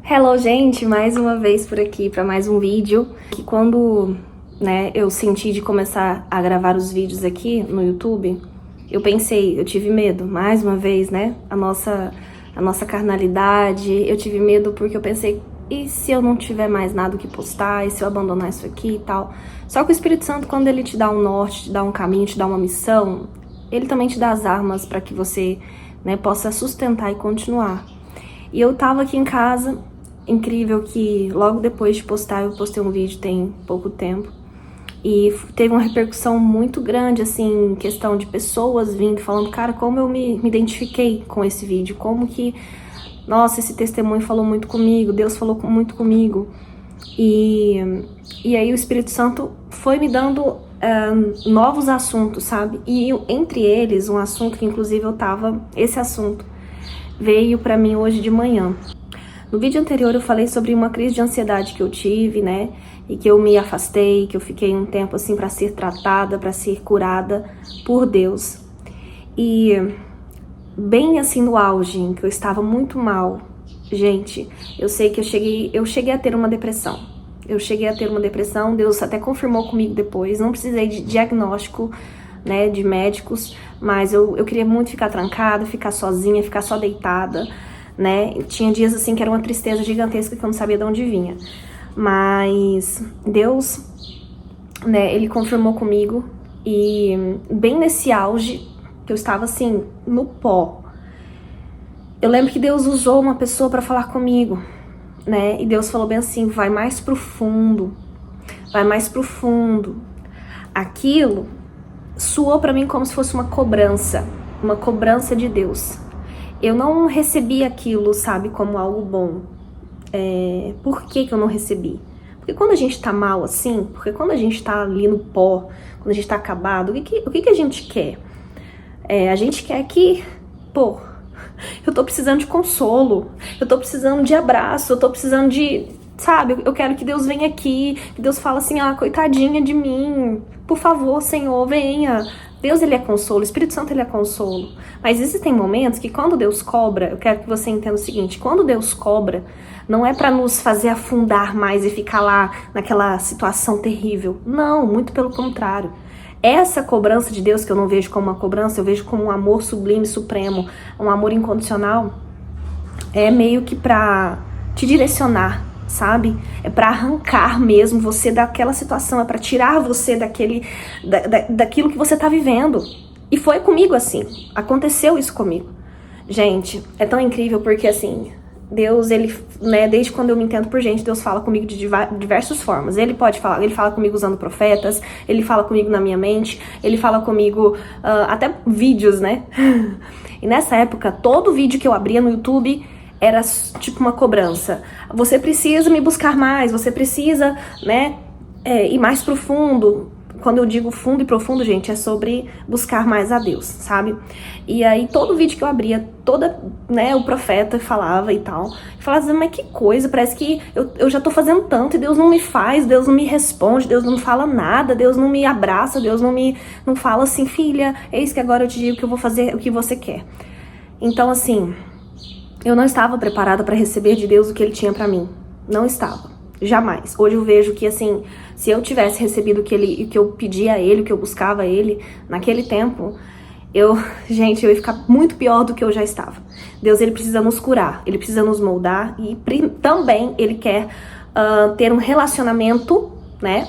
Hello, gente! Mais uma vez por aqui para mais um vídeo. Que quando, eu senti de começar a gravar os vídeos aqui no YouTube, eu tive medo, mais uma vez, a nossa carnalidade. Eu tive medo porque eu pensei, e se eu não tiver mais nada que postar? E se eu abandonar isso aqui e tal? Só que o Espírito Santo, quando ele te dá um norte, te dá um caminho, te dá uma missão, ele também te dá as armas para que você, possa sustentar e continuar. E eu tava aqui em casa, incrível que logo depois de postar, eu postei um vídeo tem pouco tempo, e teve uma repercussão muito grande, assim, questão de pessoas vindo falando, cara, como eu me identifiquei com esse vídeo, como que, nossa, esse testemunho falou muito comigo, Deus falou muito comigo. E aí o Espírito Santo foi me dando novos assuntos, sabe? E entre eles, um assunto que inclusive esse assunto veio pra mim hoje de manhã. No vídeo anterior eu falei sobre uma crise de ansiedade que eu tive, e que eu me afastei, que eu fiquei um tempo assim pra ser tratada, pra ser curada por Deus. E bem assim no auge, em que eu estava muito mal, gente, eu sei que eu cheguei a ter uma depressão. Deus até confirmou comigo depois, não precisei de diagnóstico, de médicos, mas eu queria muito ficar trancada, ficar sozinha, ficar só deitada, Tinha dias assim que era uma tristeza gigantesca que eu não sabia de onde vinha. Mas Deus, ele confirmou comigo, e bem nesse auge, que eu estava assim, no pó, eu lembro que Deus usou uma pessoa para falar comigo, e Deus falou bem assim, vai mais profundo. Aquilo soou para mim como se fosse uma cobrança de Deus. Eu não recebi aquilo, sabe, como algo bom. Por que eu não recebi? Porque quando a gente tá mal assim, porque quando a gente tá ali no pó, quando a gente tá acabado, o que a gente quer? A gente quer que, eu tô precisando de consolo, eu tô precisando de abraço, eu tô precisando de, sabe, eu quero que Deus venha aqui, que Deus fala assim, coitadinha de mim, por favor, Senhor, venha. Deus, ele é consolo, o Espírito Santo, ele é consolo. Mas existem momentos que quando Deus cobra, eu quero que você entenda o seguinte, quando Deus cobra, não é pra nos fazer afundar mais e ficar lá naquela situação terrível. Não, muito pelo contrário. Essa cobrança de Deus, que eu não vejo como uma cobrança, eu vejo como um amor sublime, supremo, um amor incondicional, é meio que pra te direcionar, sabe? É pra arrancar mesmo você daquela situação, é pra tirar você daquilo que você tá vivendo. E foi comigo assim, aconteceu isso comigo. Gente, é tão incrível porque assim, Deus, ele, desde quando eu me entendo por gente, Deus fala comigo de diversas formas. Ele fala comigo usando profetas, ele fala comigo na minha mente, ele fala comigo até vídeos, E nessa época, todo vídeo que eu abria no YouTube era tipo uma cobrança. Você precisa me buscar mais, você precisa, ir mais profundo. Quando eu digo fundo e profundo, gente, é sobre buscar mais a Deus, sabe? E aí, todo vídeo que eu abria, o profeta falava e tal. Falava assim, mas que coisa, parece que eu já tô fazendo tanto e Deus não me faz, Deus não me responde, Deus não fala nada, Deus não me abraça, Deus não fala assim, filha, eis que agora eu te digo que eu vou fazer o que você quer. Então, assim, eu não estava preparada para receber de Deus o que Ele tinha para mim. Não estava. Jamais. Hoje eu vejo que, assim, se eu tivesse recebido o que eu pedia a Ele, o que eu buscava a Ele, naquele tempo, eu ia ficar muito pior do que eu já estava. Deus, Ele precisa nos curar, Ele precisa nos moldar e também Ele quer ter um relacionamento,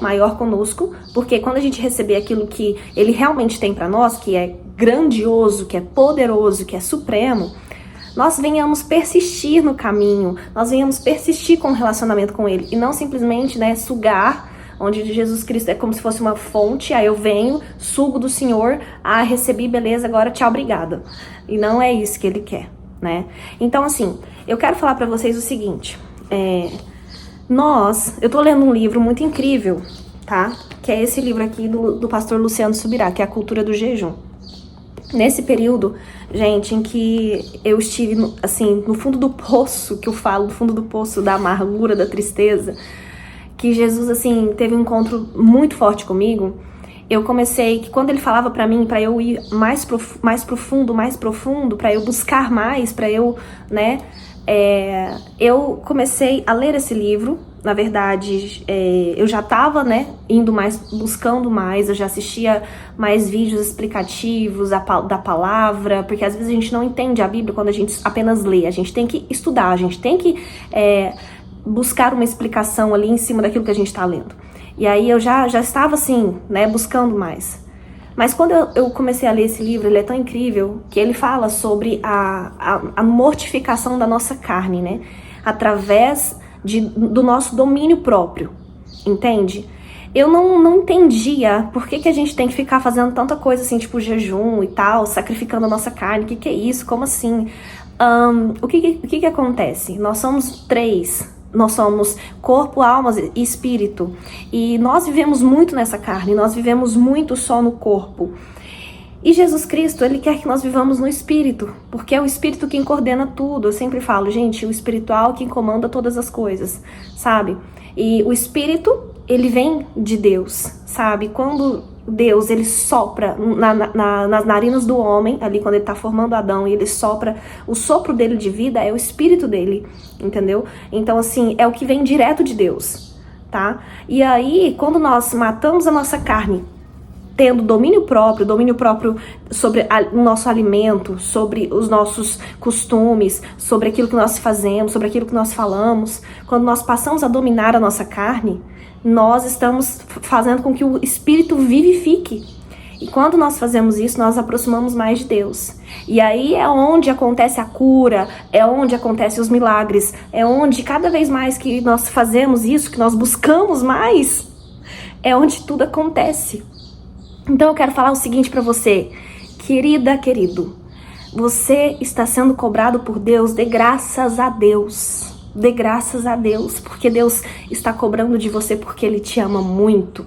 maior conosco, porque quando a gente receber aquilo que Ele realmente tem pra nós, que é grandioso, que é poderoso, que é supremo, nós venhamos persistir no caminho, nós venhamos persistir com o relacionamento com Ele, e não simplesmente, sugar, onde Jesus Cristo é como se fosse uma fonte, aí eu venho, sugo do Senhor, recebi, beleza, agora tchau, obrigada. E não é isso que Ele quer, Então, assim, eu quero falar pra vocês o seguinte, eu tô lendo um livro muito incrível, tá? Que é esse livro aqui do pastor Luciano Subirá, que é A Cultura do Jejum. Nesse período, gente, em que eu estive, assim, no fundo do poço, que eu falo, no fundo do poço da amargura, da tristeza, que Jesus, assim, teve um encontro muito forte comigo, eu comecei, que quando Ele falava pra mim, pra eu ir mais profundo, pra eu buscar mais, pra eu, eu comecei a ler esse livro. Na verdade, eu já estava, né, indo mais, buscando mais, eu já assistia mais vídeos explicativos da palavra, porque às vezes a gente não entende a Bíblia quando a gente apenas lê, a gente tem que estudar, a gente tem que buscar uma explicação ali em cima daquilo que a gente está lendo. E aí eu já estava assim, né, buscando mais. Mas quando eu comecei a ler esse livro, ele é tão incrível que ele fala sobre a mortificação da nossa carne, né, através do nosso domínio próprio, entende? Eu não entendia por que a gente tem que ficar fazendo tanta coisa assim, tipo jejum e tal, sacrificando a nossa carne, o que é isso, como assim? O que acontece? Nós somos três, nós somos corpo, alma e espírito, e nós vivemos muito nessa carne, nós vivemos muito só no corpo. E Jesus Cristo, ele quer que nós vivamos no Espírito, porque é o Espírito quem coordena tudo. Eu sempre falo, gente, o espiritual é quem comanda todas as coisas, sabe? E o Espírito, ele vem de Deus, sabe? Quando Deus, ele sopra nas narinas do homem, ali quando ele tá formando Adão, e ele sopra, o sopro dele de vida é o Espírito dele, entendeu? Então, assim, é o que vem direto de Deus, tá? E aí, quando nós matamos a nossa carne, tendo domínio próprio sobre o nosso alimento, sobre os nossos costumes, sobre aquilo que nós fazemos, sobre aquilo que nós falamos, quando nós passamos a dominar a nossa carne, nós estamos fazendo com que o Espírito vivifique. E quando nós fazemos isso, nós aproximamos mais de Deus. E aí é onde acontece a cura, é onde acontecem os milagres, é onde cada vez mais que nós fazemos isso, que nós buscamos mais, é onde tudo acontece. Então eu quero falar o seguinte pra você, querida, querido, você está sendo cobrado por Deus, dê graças a Deus, porque Deus está cobrando de você porque Ele te ama muito,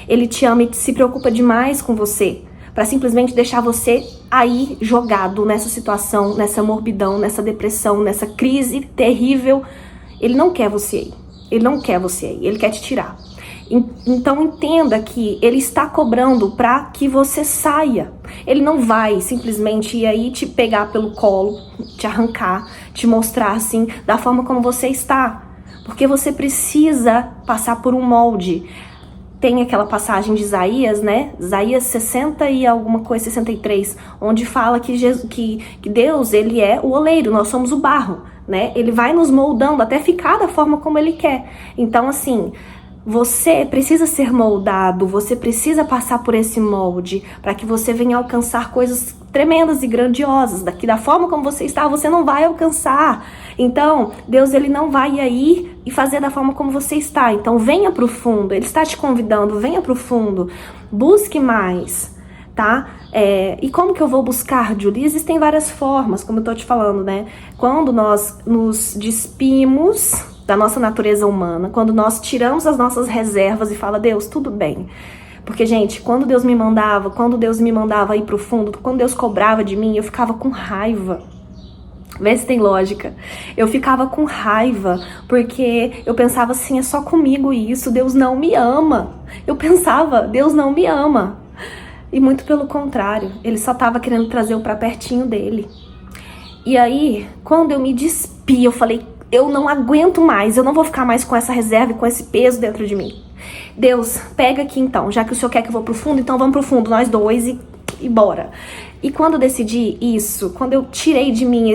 Ele te ama e se preocupa demais com você, pra simplesmente deixar você aí jogado nessa situação, nessa morbidão, nessa depressão, nessa crise terrível. Ele não quer você aí, Ele quer te tirar. Então entenda que Ele está cobrando para que você saia. Ele não vai simplesmente ir aí te pegar pelo colo, te arrancar, te mostrar assim, da forma como você está. Porque você precisa passar por um molde. Tem aquela passagem de Isaías, né? Isaías 60 e alguma coisa, 63, onde fala que Deus, Ele é o oleiro, nós somos o barro, né? Ele vai nos moldando até ficar da forma como Ele quer. Então assim, você precisa ser moldado, você precisa passar por esse molde para que você venha alcançar coisas tremendas e grandiosas. Da forma como você está, você não vai alcançar. Então, Deus, Ele não vai aí e fazer da forma como você está. Então, venha pro fundo, Ele está te convidando, venha pro fundo, busque mais, tá? E como que eu vou buscar, Julie? Existem várias formas, como eu tô te falando, né? Quando nós nos despimos da nossa natureza humana, quando nós tiramos as nossas reservas e fala, Deus, tudo bem. Porque, gente, quando Deus me mandava ir pro fundo, quando Deus cobrava de mim, eu ficava com raiva. Vê se tem lógica. Eu ficava com raiva, porque eu pensava assim, é só comigo isso, Deus não me ama. Eu pensava, Deus não me ama. E muito pelo contrário, Ele só tava querendo trazer eu pra pertinho dele. E aí, quando eu me despi, eu falei, eu não aguento mais, eu não vou ficar mais com essa reserva e com esse peso dentro de mim. Deus, pega aqui então, já que o Senhor quer que eu vou pro fundo, então vamos pro fundo, nós dois e bora. E quando eu decidi isso, quando eu tirei de mim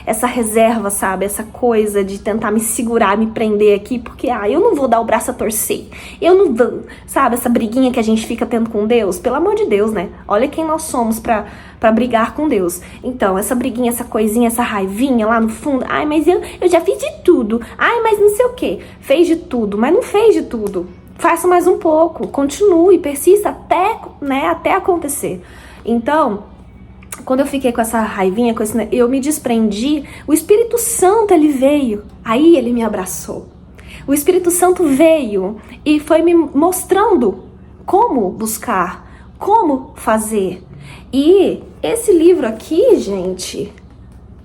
essa reserva, sabe, essa coisa de tentar me segurar, me prender aqui, porque eu não vou dar o braço a torcer, eu não vou, sabe, essa briguinha que a gente fica tendo com Deus, pelo amor de Deus, né? Olha quem nós somos pra brigar com Deus. Então, essa briguinha, essa coisinha, essa raivinha lá no fundo, mas eu já fiz de tudo, mas não sei o que, fez de tudo, mas não fez de tudo. Faça mais um pouco, continue, persista até acontecer. Então, quando eu fiquei com essa raivinha, eu me desprendi, o Espírito Santo, ele veio, aí ele me abraçou. O Espírito Santo veio e foi me mostrando como buscar, como fazer. E esse livro aqui, gente,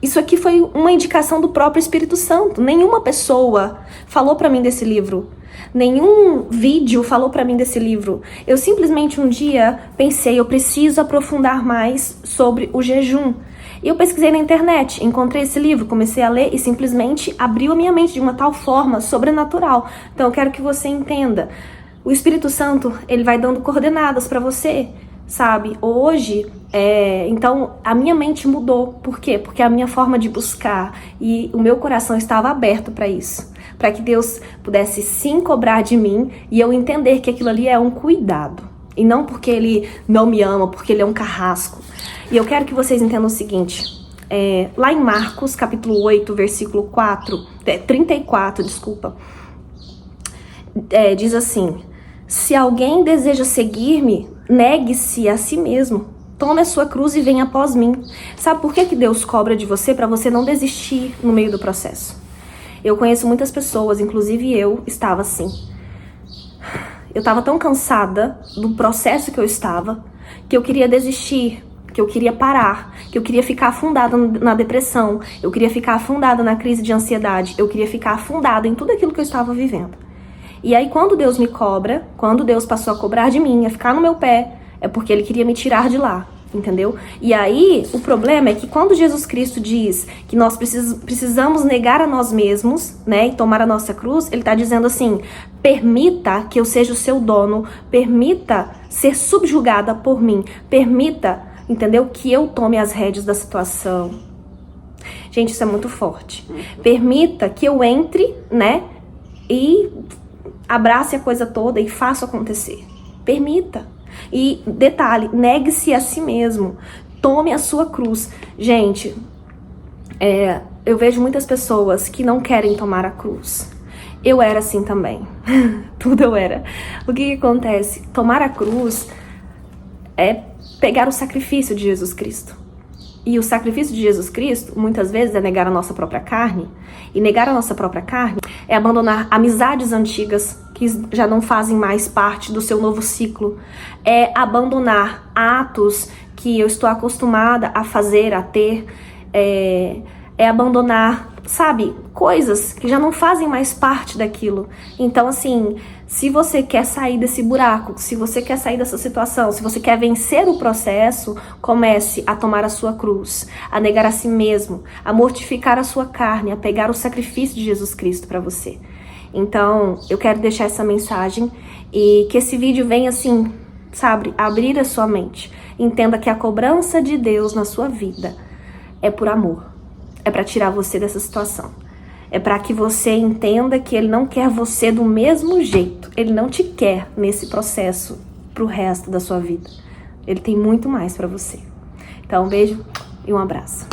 isso aqui foi uma indicação do próprio Espírito Santo. Nenhuma pessoa falou pra mim desse livro. Nenhum vídeo falou pra mim desse livro. Eu simplesmente um dia pensei, eu preciso aprofundar mais sobre o jejum. E eu pesquisei na internet, encontrei esse livro, comecei a ler e simplesmente abriu a minha mente de uma tal forma sobrenatural. Então eu quero que você entenda. O Espírito Santo, ele vai dando coordenadas para você, sabe? Hoje, então a minha mente mudou. Por quê? Porque a minha forma de buscar e o meu coração estava aberto para isso. Para que Deus pudesse sim cobrar de mim e eu entender que aquilo ali é um cuidado. E não porque ele não me ama, porque ele é um carrasco. E eu quero que vocês entendam o seguinte. Lá em Marcos, capítulo 8, versículo 34, diz assim: se alguém deseja seguir-me, negue-se a si mesmo. Tome a sua cruz e venha após mim. Sabe por que Deus cobra de você? Para você não desistir no meio do processo. Eu conheço muitas pessoas, inclusive eu estava assim. Eu estava tão cansada do processo que eu estava, que eu queria desistir, que eu queria parar, que eu queria ficar afundada na depressão, eu queria ficar afundada na crise de ansiedade, eu queria ficar afundada em tudo aquilo que eu estava vivendo. E aí quando Deus me cobra, quando Deus passou a cobrar de mim, a ficar no meu pé, é porque Ele queria me tirar de lá, entendeu? E aí o problema é que quando Jesus Cristo diz que nós precisamos negar a nós mesmos, né, e tomar a nossa cruz, Ele está dizendo assim: permita que eu seja o seu dono, permita ser subjugada por mim, permita, entendeu, que eu tome as rédeas da situação. Gente, isso é muito forte. Permita que eu entre, né, e abrace a coisa toda e faça acontecer. Permita. E detalhe, negue-se a si mesmo. Tome a sua cruz. Gente, eu vejo muitas pessoas que não querem tomar a cruz. Eu era assim também. Tudo eu era. O que acontece? Tomar a cruz é pegar o sacrifício de Jesus Cristo. E o sacrifício de Jesus Cristo, muitas vezes, é negar a nossa própria carne. E negar a nossa própria carne é abandonar amizades antigas que já não fazem mais parte do seu novo ciclo. É abandonar atos que eu estou acostumada a fazer, a ter. É abandonar, sabe, coisas que já não fazem mais parte daquilo. Então, assim, se você quer sair desse buraco, se você quer sair dessa situação, se você quer vencer o processo, comece a tomar a sua cruz, a negar a si mesmo, a mortificar a sua carne, a pegar o sacrifício de Jesus Cristo para você. Então, eu quero deixar essa mensagem e que esse vídeo venha, assim, sabe, abrir a sua mente. Entenda que a cobrança de Deus na sua vida é por amor. É para tirar você dessa situação. É para que você entenda que Ele não quer você do mesmo jeito. Ele não te quer nesse processo pro resto da sua vida. Ele tem muito mais para você. Então, um beijo e um abraço.